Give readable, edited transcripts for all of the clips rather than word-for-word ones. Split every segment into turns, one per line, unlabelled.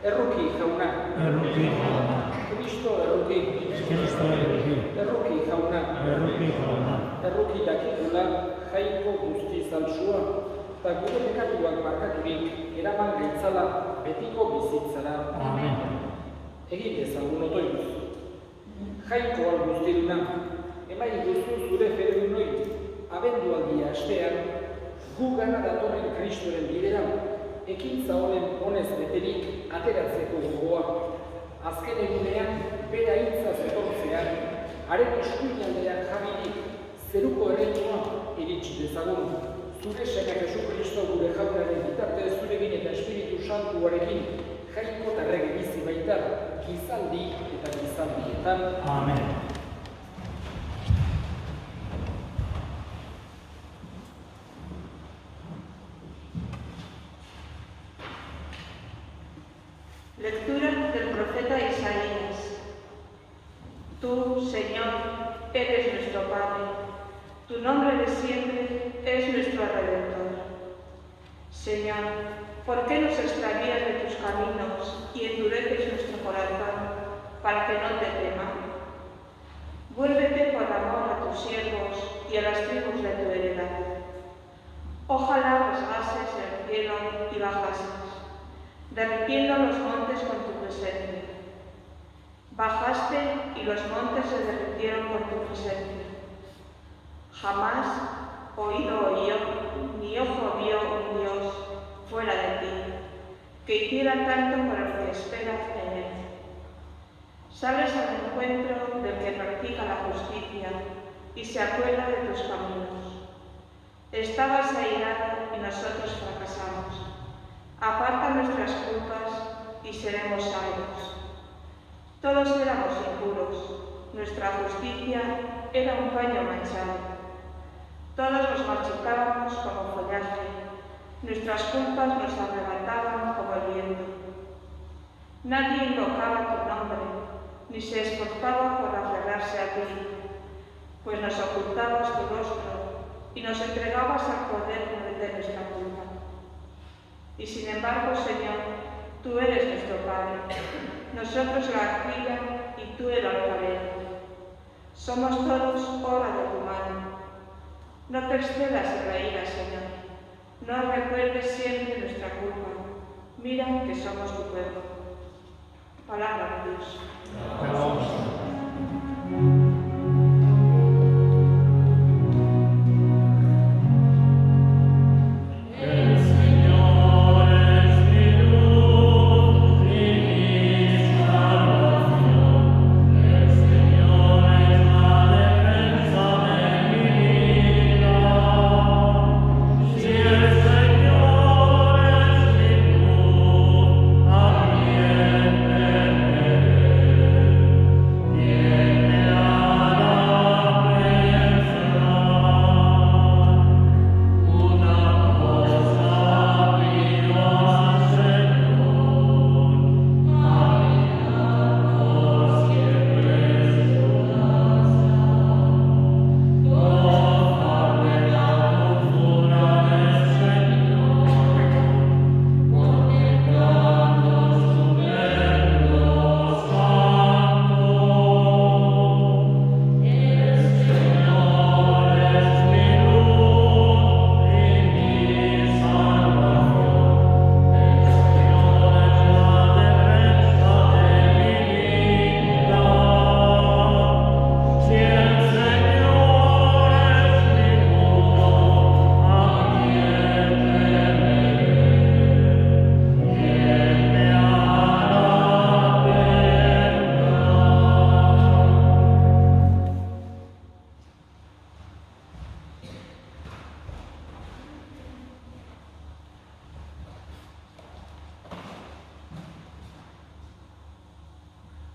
Erruki jauna.
Erruki jauna.
Kristo erruki.
Kristo erruki.
Erruki jauna.
Erruki jauna.
Erruki dakigula jaiko guzti zaltsua, eta gure pekatuak barkaturik eraman gaitzala betiko bizitzara.
Amen.
Egin dezagun otoituz. Jaiko al guztiruna, emai duzu zure fedunoi, abendualdia astean, gu gana datorren Kristoren bidera, ekintza honen honez beterik ateratzeko gogoa. Azken egunean, bera hitzaz etortzean, haren eskuinaldean jarririk, zeruko erreinua iritsi dezagun. Zure seme Jesu Kristo gure jaunaren bitartez zurekin eta Espiritu Santuarekin, jaiko eta errege bizi baita, gizaldi eta gizaldietan.
Amen.
Lectura del profeta Isaías. Tú, Señor, eres nuestro Padre. Tu nombre de siempre es nuestro Redentor. Señor, ¿por qué nos extravías de tus caminos y endureces nuestro corazón para que no te teman? Vuélvete por amor a tus siervos y a las tribus de tu heredad. Ojalá rasgases el cielo y bajases, derritiendo los montes con tu presencia. Bajaste y los montes se derritieron con tu presencia. Jamás oído oyó, ni ojo vio un Dios fuera de ti, que hiciera tanto por el que espera en él. Sales al encuentro del que practica la justicia y se acuerda de tus caminos. Estabas airado y nosotros fracasamos. Aparta nuestras culpas y seremos salvos. Todos éramos impuros, nuestra justicia era un paño manchado. Todos nos marchitábamos como follaje, nuestras culpas nos arrebataban como el viento. Nadie invocaba tu nombre, ni se esforzaba por aferrarse a ti, pues nos ocultabas tu rostro y nos entregabas al poder de nuestra culpa. Y sin embargo, Señor, tú eres nuestro Padre, nosotros la arcilla y tú el alfarero. Somos todos obra de tu mano. No te excedas en la ira, Señor. No recuerdes siempre nuestra culpa. Mira que somos tu pueblo. Palabra de Dios.
Señor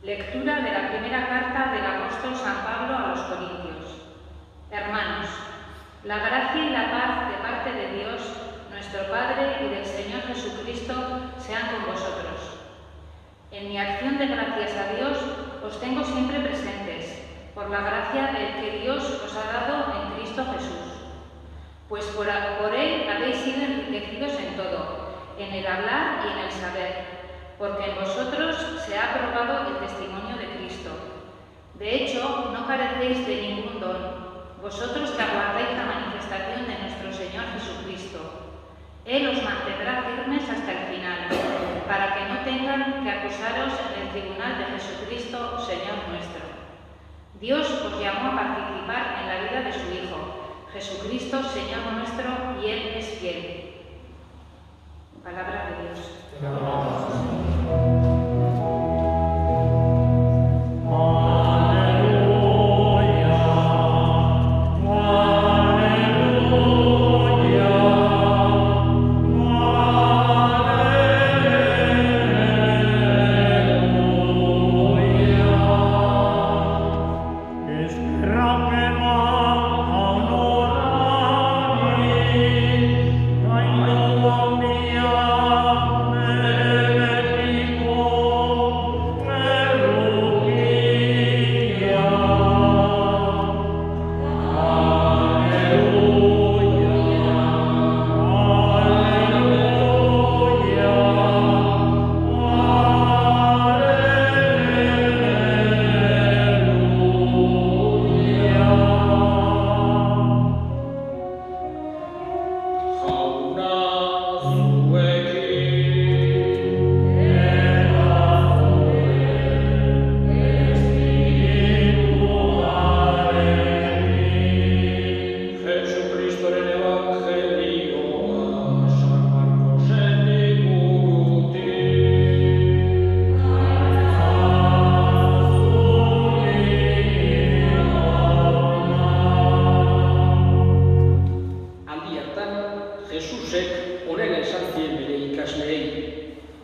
Lectura de la primera carta del apóstol San Pablo a los Corintios. Hermanos, la gracia y la paz de parte de Dios, nuestro Padre, y del Señor Jesucristo sean con vosotros. En mi acción de gracias a Dios os tengo siempre presentes, por la gracia que Dios os ha dado en Cristo Jesús. Pues por Él habéis sido enriquecidos en todo, en el hablar y en el saber, porque en vosotros se ha probado el testimonio de Cristo. De hecho, no carecéis de ningún don, vosotros que aguardáis la manifestación de nuestro Señor Jesucristo. Él os mantendrá firmes hasta el final, para que no tengan que acusaros en el tribunal de Jesucristo, Señor nuestro. Dios os llamó a participar en la vida de su Hijo, Jesucristo, Señor nuestro, y Él es fiel. Palabra de Dios.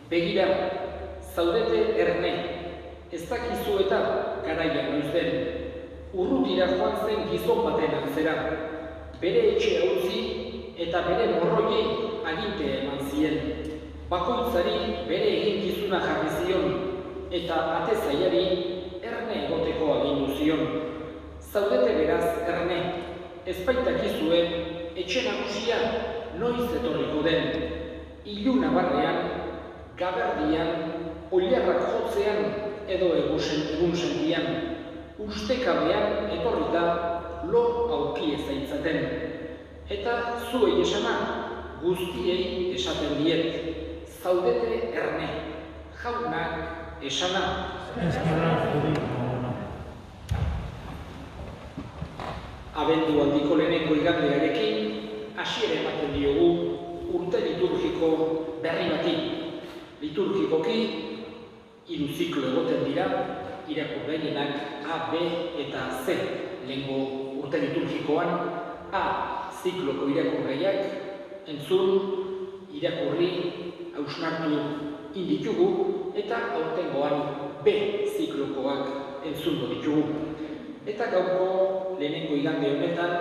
Begira, zaudete erne, ez dakizu eta garaia noiz den. Urrutira joan zen gizon baten antzera, bere etxea utzi eta bere morroiei agintea eman zien. Bakoitzari bere eginkizuna jarri zion, eta atezaiari erne egoteko agindu zion. Zaudete beraz erne, ez baitakizue etxe nagusia noiz etorriko den. Iluna barrean, gaberdian, oilarrak jotzean edo egunsentian, ustekabean etorri da lo aurki ezaitzaten. Eta zuei esana, guztiei esaten diet, zaudete erne, jaunak esana. Abendualdiko lehenengo igandearekin, hasiera ematen diogu urte liturgiko berri bati. Liturgikoki, 3 ziklo egoten dira, irakurgailenak A, B eta C. Lehengo urte liturgikoan, A zikloko irakurgaiak entzun, irakurri, hausnartu inditugu, eta aurtengoan B ziklokoak entzungo ditugu. Eta gaurko lehenengo igande honetan,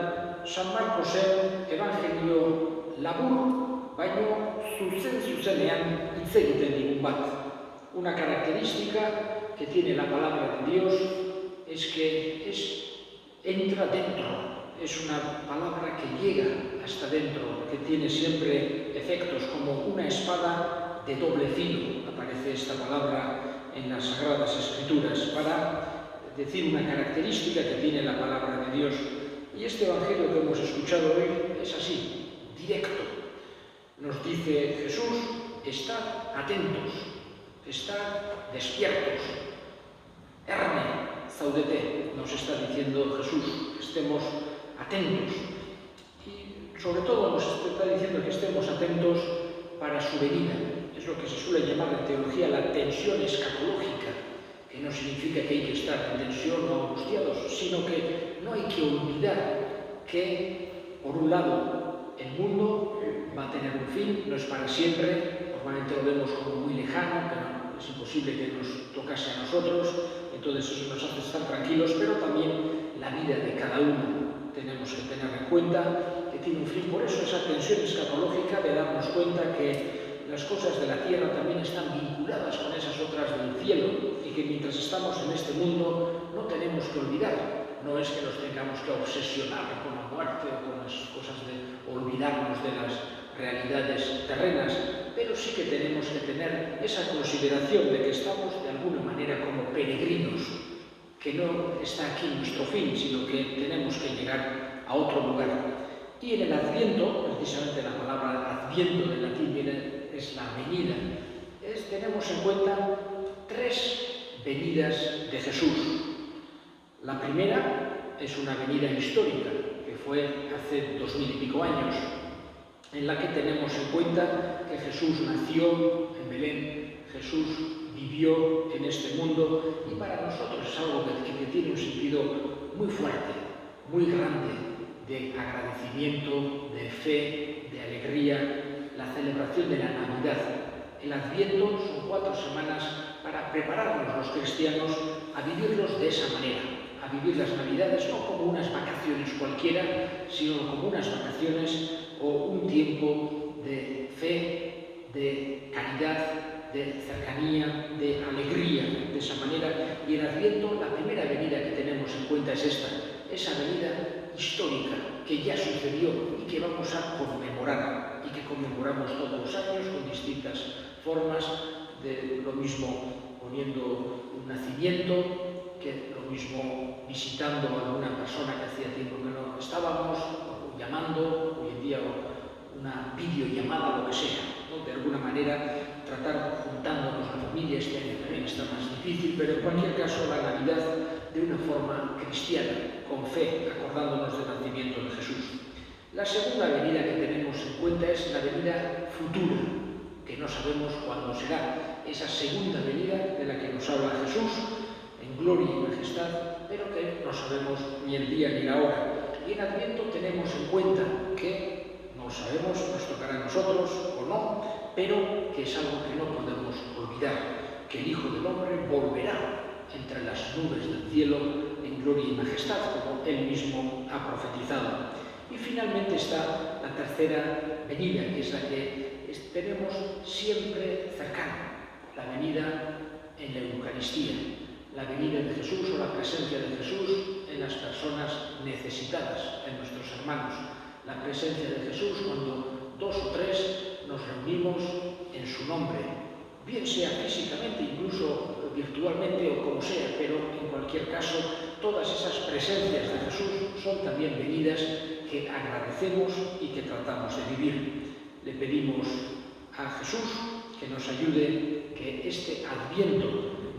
San Marcosen evangelio labur, baino zuzenean hitz egiten digun bat. Una característica que tiene la palabra de Dios es que entra dentro, es una palabra que llega hasta dentro, que tiene siempre efectos como una espada de doble filo. Aparece esta palabra en las Sagradas Escrituras para decir una característica que tiene la palabra de Dios. Y este evangelio que hemos escuchado hoy es así, directo. Nos dice Jesús, estad atentos, estad despiertos. Erne, zaudete, nos está diciendo Jesús, estemos atentos. Y sobre todo nos está diciendo que estemos atentos para su venida. Es lo que se suele llamar en teología la tensión escatológica, que no significa que hay que estar en tensión o angustiados, sino que no hay que olvidar que, por un lado, el mundo va a tener un fin, no es para siempre, normalmente lo vemos como muy lejano, pero es imposible que nos tocase a nosotros, entonces eso nos hace estar tranquilos, pero también la vida de cada uno tenemos que tener en cuenta que tiene un fin. Por eso esa tensión escatológica de darnos cuenta que las cosas de la tierra también están vinculadas con esas otras del cielo y que mientras estamos en este mundo no tenemos que olvidar. No es que nos tengamos que obsesionar con la muerte o con las cosas de olvidarnos de las realidades terrenas, pero sí que tenemos que tener esa consideración de que estamos de alguna manera como peregrinos, que no está aquí nuestro fin, sino que tenemos que llegar a otro lugar. Y en el Adviento, precisamente la palabra Adviento del latín es la venida, tenemos en cuenta 3 venidas de Jesús. La primera es una venida histórica, que fue hace 2000 y pico años, en la que tenemos en cuenta que Jesús nació en Belén, Jesús vivió en este mundo, y para nosotros es algo que tiene un sentido muy fuerte, muy grande, de agradecimiento, de fe, de alegría, la celebración de la Navidad. El Adviento son 4 semanas para prepararnos los cristianos a vivirlos de esa manera, a vivir las Navidades no como unas vacaciones cualquiera, sino como unas vacaciones o un tiempo de fe, de caridad, de cercanía, de alegría, de esa manera. Y en Adviento la primera venida que tenemos en cuenta es esa venida histórica que ya sucedió y que vamos a conmemorar y que conmemoramos todos los años con distintas formas, de lo mismo poniendo un nacimiento, que lo mismo visitando a alguna persona que hacía tiempo que no estábamos, o llamando, hoy en día una videollamada, lo que sea, ¿no? De alguna manera tratar juntándonos la familia. Este año también está más difícil, pero en cualquier caso la Navidad de una forma cristiana, con fe, acordándonos del nacimiento de Jesús. La segunda venida que tenemos en cuenta es la venida futura, que no sabemos cuándo será, esa segunda venida de la que nos habla Jesús en gloria y majestad, pero que no sabemos ni el día ni la hora. Y en Adviento tenemos en cuenta que no sabemos, nos tocará a nosotros o no, pero que es algo que no podemos olvidar, que el Hijo del Hombre volverá entre las nubes del cielo en gloria y majestad, como Él mismo ha profetizado. Y finalmente está la tercera venida, que es la que tenemos siempre cercana, la venida en la Eucaristía, la venida de Jesús o la presencia de Jesús en las personas necesitadas, en nuestros hermanos, la presencia de Jesús cuando 2 o 3 nos reunimos en su nombre, bien sea físicamente, incluso virtualmente o como sea, pero en cualquier caso todas esas presencias de Jesús son también venidas que agradecemos y que tratamos de vivir. Le pedimos a Jesús que nos ayude, que este Adviento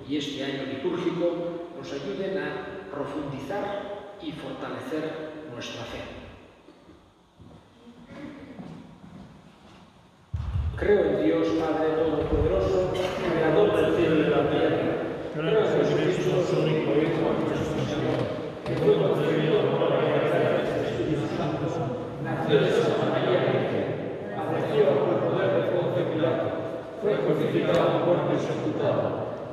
y este año litúrgico nos ayuden a profundizar y fortalecer nuestra fe. Creo en Dios, Padre Todopoderoso, Creador del cielo y de la tierra. Creo en Jesucristo, su único Hijo, nuestro Señor, que fue concebido por la gracia del Espíritu Santo, nació de Santa María Virgen, padeció por poder de Poncio Pilato, fue crucificado, muerto y sepultado,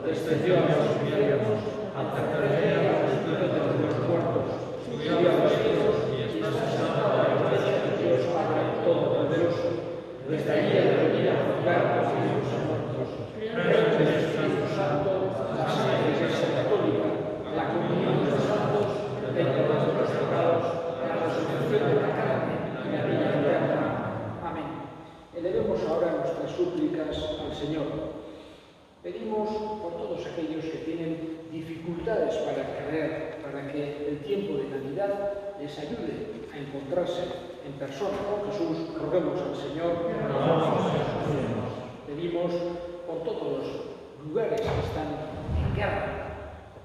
descendió a los infiernos, al tercer día resucitó de los muertos, subió a los cielos y está sentado a la derecha de Dios Padre Todopoderoso. Desde allí ha de venir a juzgar a los vivos y muertos. Creo en el Espíritu Santo, la Santa Iglesia Católica, la comunión de los santos, el perdón de los pecados, la resurrección de la carne y la vida eterna. Amén. Elevemos ahora nuestras súplicas al Señor. Pedimos por todos aquellos que tienen dificultades para creer, para que el tiempo de Navidad les ayude a encontrarse en persona con Jesús. Roguemos al Señor. Pedimos por todos los lugares que están en guerra,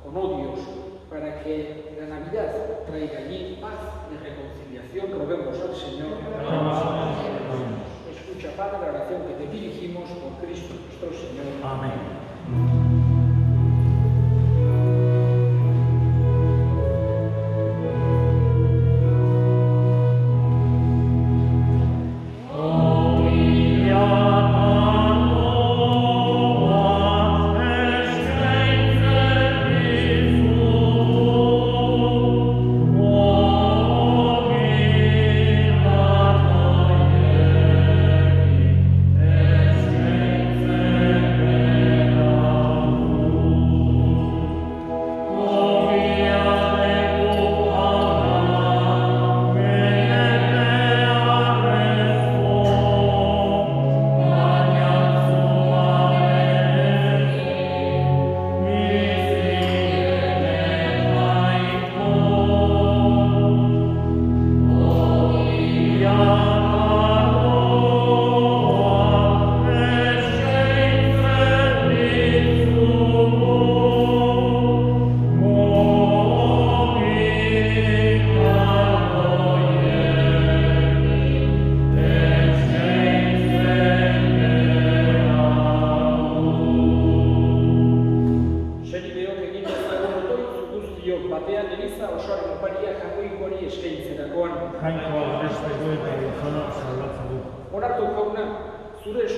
con odios, para que la Navidad traiga allí paz y reconciliación. Roguemos al Señor. Escucha, Padre, la oración que te dirigimos por Cristo nuestro Señor.
Amén.
Oh,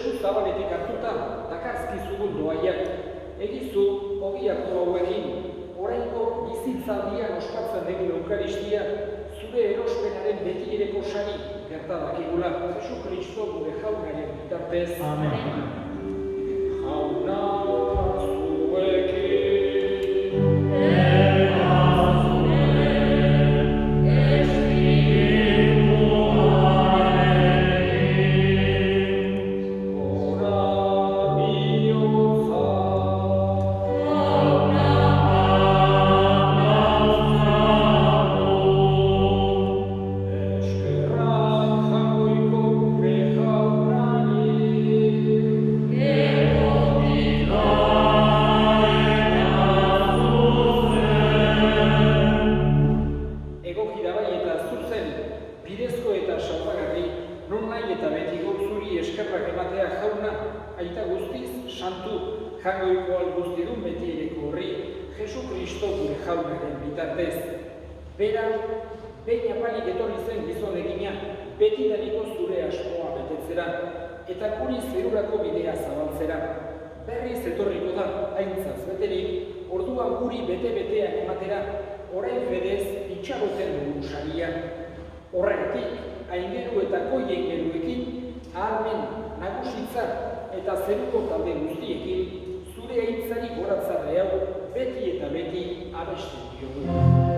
esku zabaletik hartuta, dakarzkizugun doaiak. Egizu, ogiako hauekin, oraingo bizitzaldian ospatzen dugu Eukaristia, zure erospenaren betiereko sari gertadakigula, Jesu Kristo gure jaunaren bitartez.
Amen.
Jauna zuekin. Bera, behin apalik etorri zen gizonegina, betidariko zure asmoa betetzera, eta guri zerurako bidea zabaltzera. Berriz etorriko da, aintzaz beterik, orduan guri bete-beteak ematera, orain fedez itxaroten dugu saria. Horregatik, aingeru eta koien geruekin, ahalmen, nagusitza eta zeruko talde guztiekin, zure aintzari goratzarre hau, beti eta beti abesten diogu.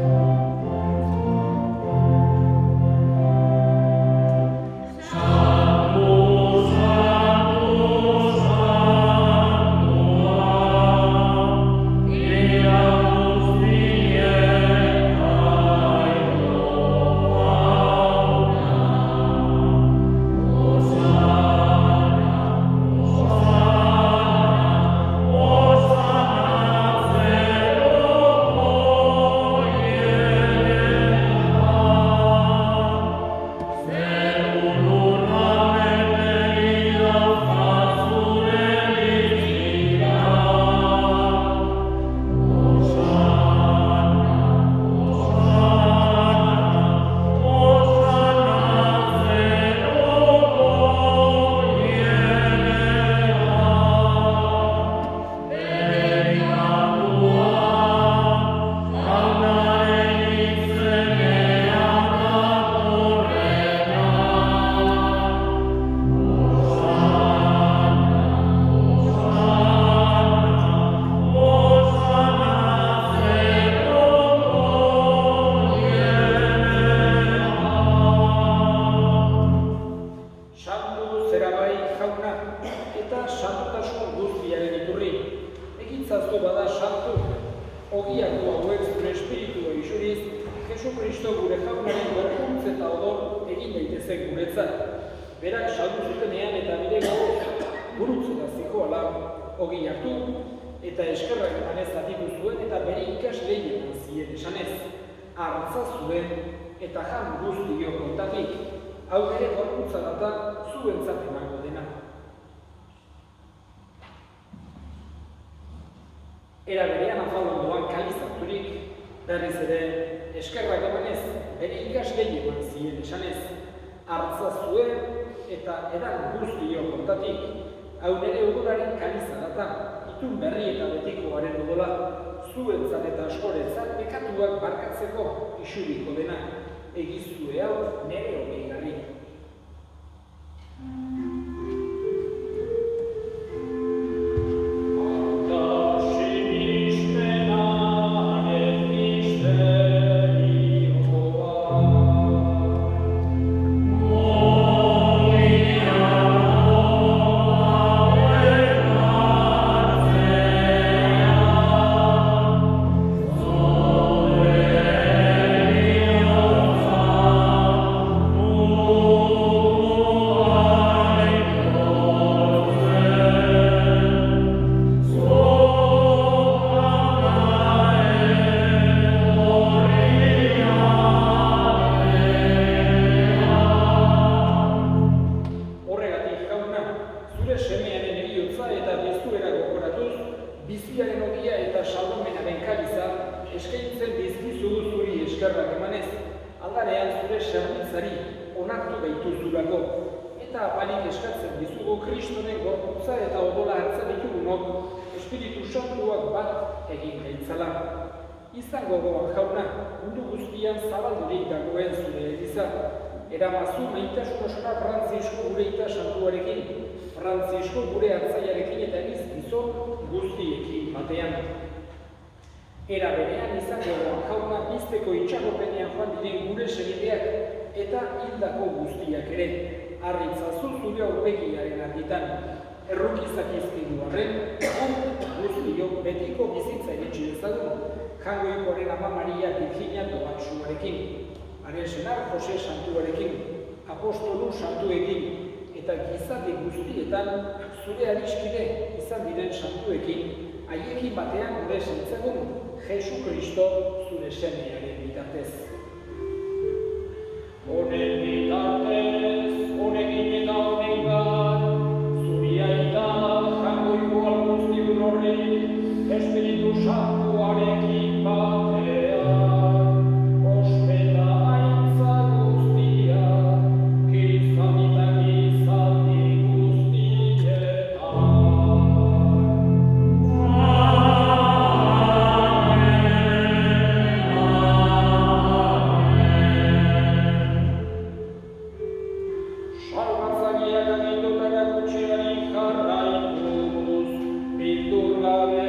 Era berean afalondoan kalizaturik, berriz ere eskerrak emanez, bere ikaslei eman zien esanez, hartza zuen eta edan guztio kontatik, hau nere odolaren kalizarata, itun berri eta betikoaren odola, zuentzat eta askoretzat bekatuak barkatzeko isuriko dena, egizue hau nere hogeigarri. Aldarean zure zerbitzari onartu gaituzulako, Eta balik eskatzen dizugu Kristoren gorputza eta odola hartzen ditugunok Espiritu Santuak bat egin gaitzala. Izango gogoan jauna, mundu guztian zabaldurik dagoen zure eliza. Eramazu maitasun osora Frantzisko gure ita santuarekin, Frantzisko gure hartzaiarekin eta egiz gizon guztiekin batean. Era berean izango gogoan jauna, bizteko itxagopenean joan diren gure segideak eta hildako guztiak ere. Arritzazu zure aurpegiaren argitan, errukizak izkidu arren, guztiok betiko bizitza iritsi dezagun, Jangoikoaren ama Maria Virginia Tomatsuarekin, haren senar Jose Santuarekin, apostolu santuekin, eta gizarte guztietan zure adiskide izan diren santuekin, haiekin batean gure sentzegun, Jesu Kristo zure semearen bitartez. Honen bitartez, honekin eta honengan, zuri aita Jangoiko guztiun horri, Espiritu Santuarekin batean, ospeta aintza guztia, gizaldi eta gizaldi guztietan. Salbatzaileak agindutara gutxiari jarraituz, bildur gabe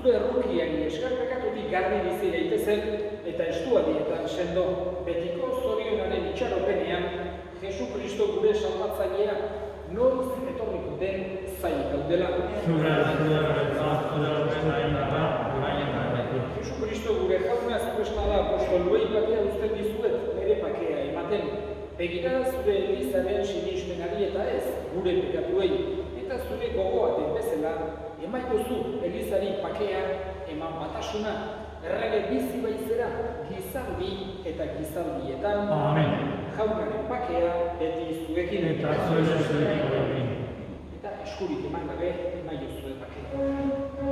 zure errukiari eskarpekatutik garbi bizi daitezen eta estualdietan sendo betiko zorionaren itxaropenean Jesu Kristo gure salbatzailea noiz etorriko den zain gaudela. Jesu Kristo gure jauna zuesma da apostoluei bakea uzten dizuet nire pakea ematen. Begira zure elizaren sinismenari eta ez gure pekatuei eta zure gogoa den bezala emaituzu elizari pakea eman batasuna errege bizi baizera gizaldi eta gizaldietan.
Amen.
Jaunaren pakea beti zuekin
Eta zuekin.
Eta eskurik eman gabe nahi zuen pakea.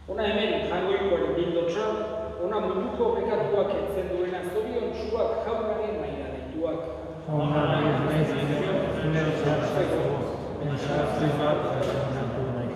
Ona hemen jainkoaren bildotsa, ona munduko pekatuak entzen duena zorion suak jaunaren maila deituak.
Jaunaren maila deituak, zure osatzeko, entzatze bat esanatu nahi.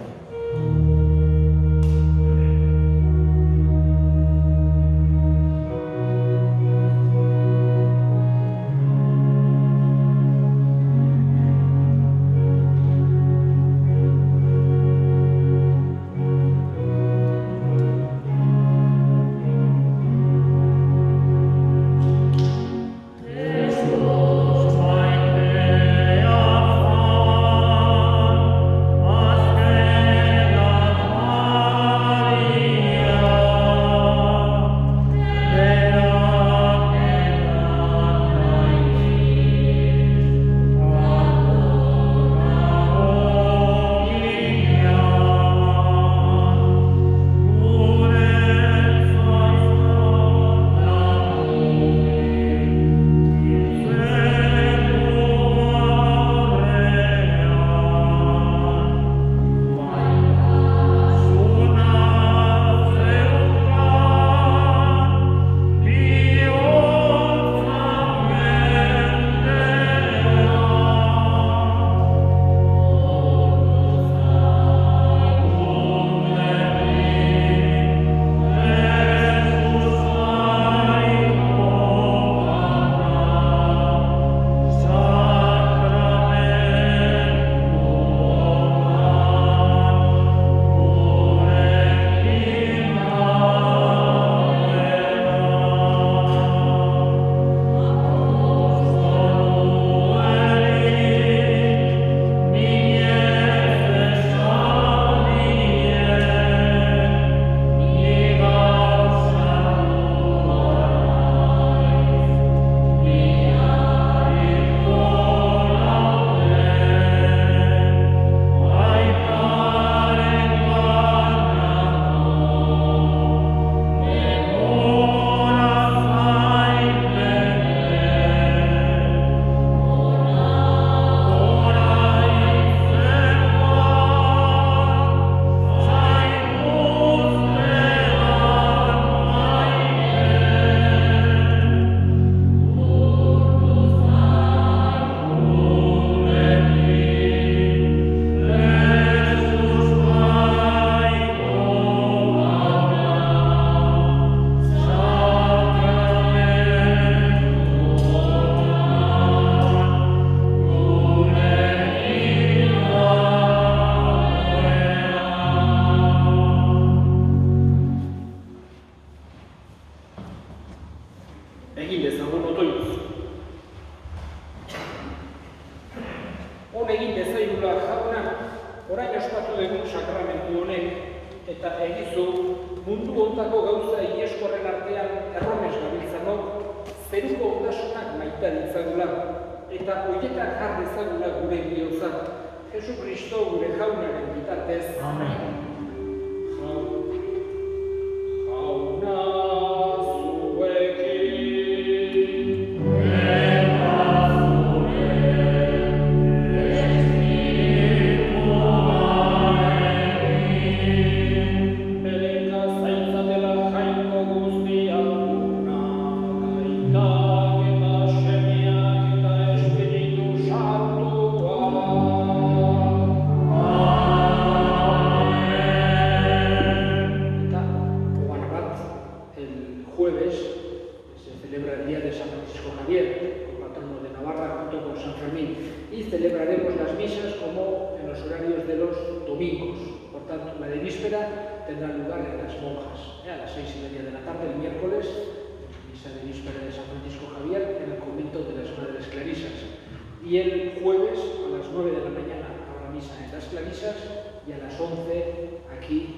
Egin dezagun otoitz. Hon egin dezaigula jauna, orain ospatu dugun sakramentu honek, eta egizu mundu hontako gauza ieskorren artean erromes gabiltzanok, zeruko ondasunak maita ditzagula, eta horietan jar dezagula gure bihotza, Jesu Kristo gure jaunaren bitartez.
Amen.
Celebraremos las misas como en los horarios de los domingos. Por tanto, la de víspera tendrá lugar en las monjas, a las 6:30 de la tarde, el miércoles, misa de víspera de San Francisco Javier en el convento de las Madres Clarisas. Y el jueves a las 9 de la mañana habrá misa en las Clarisas y a las 11 aquí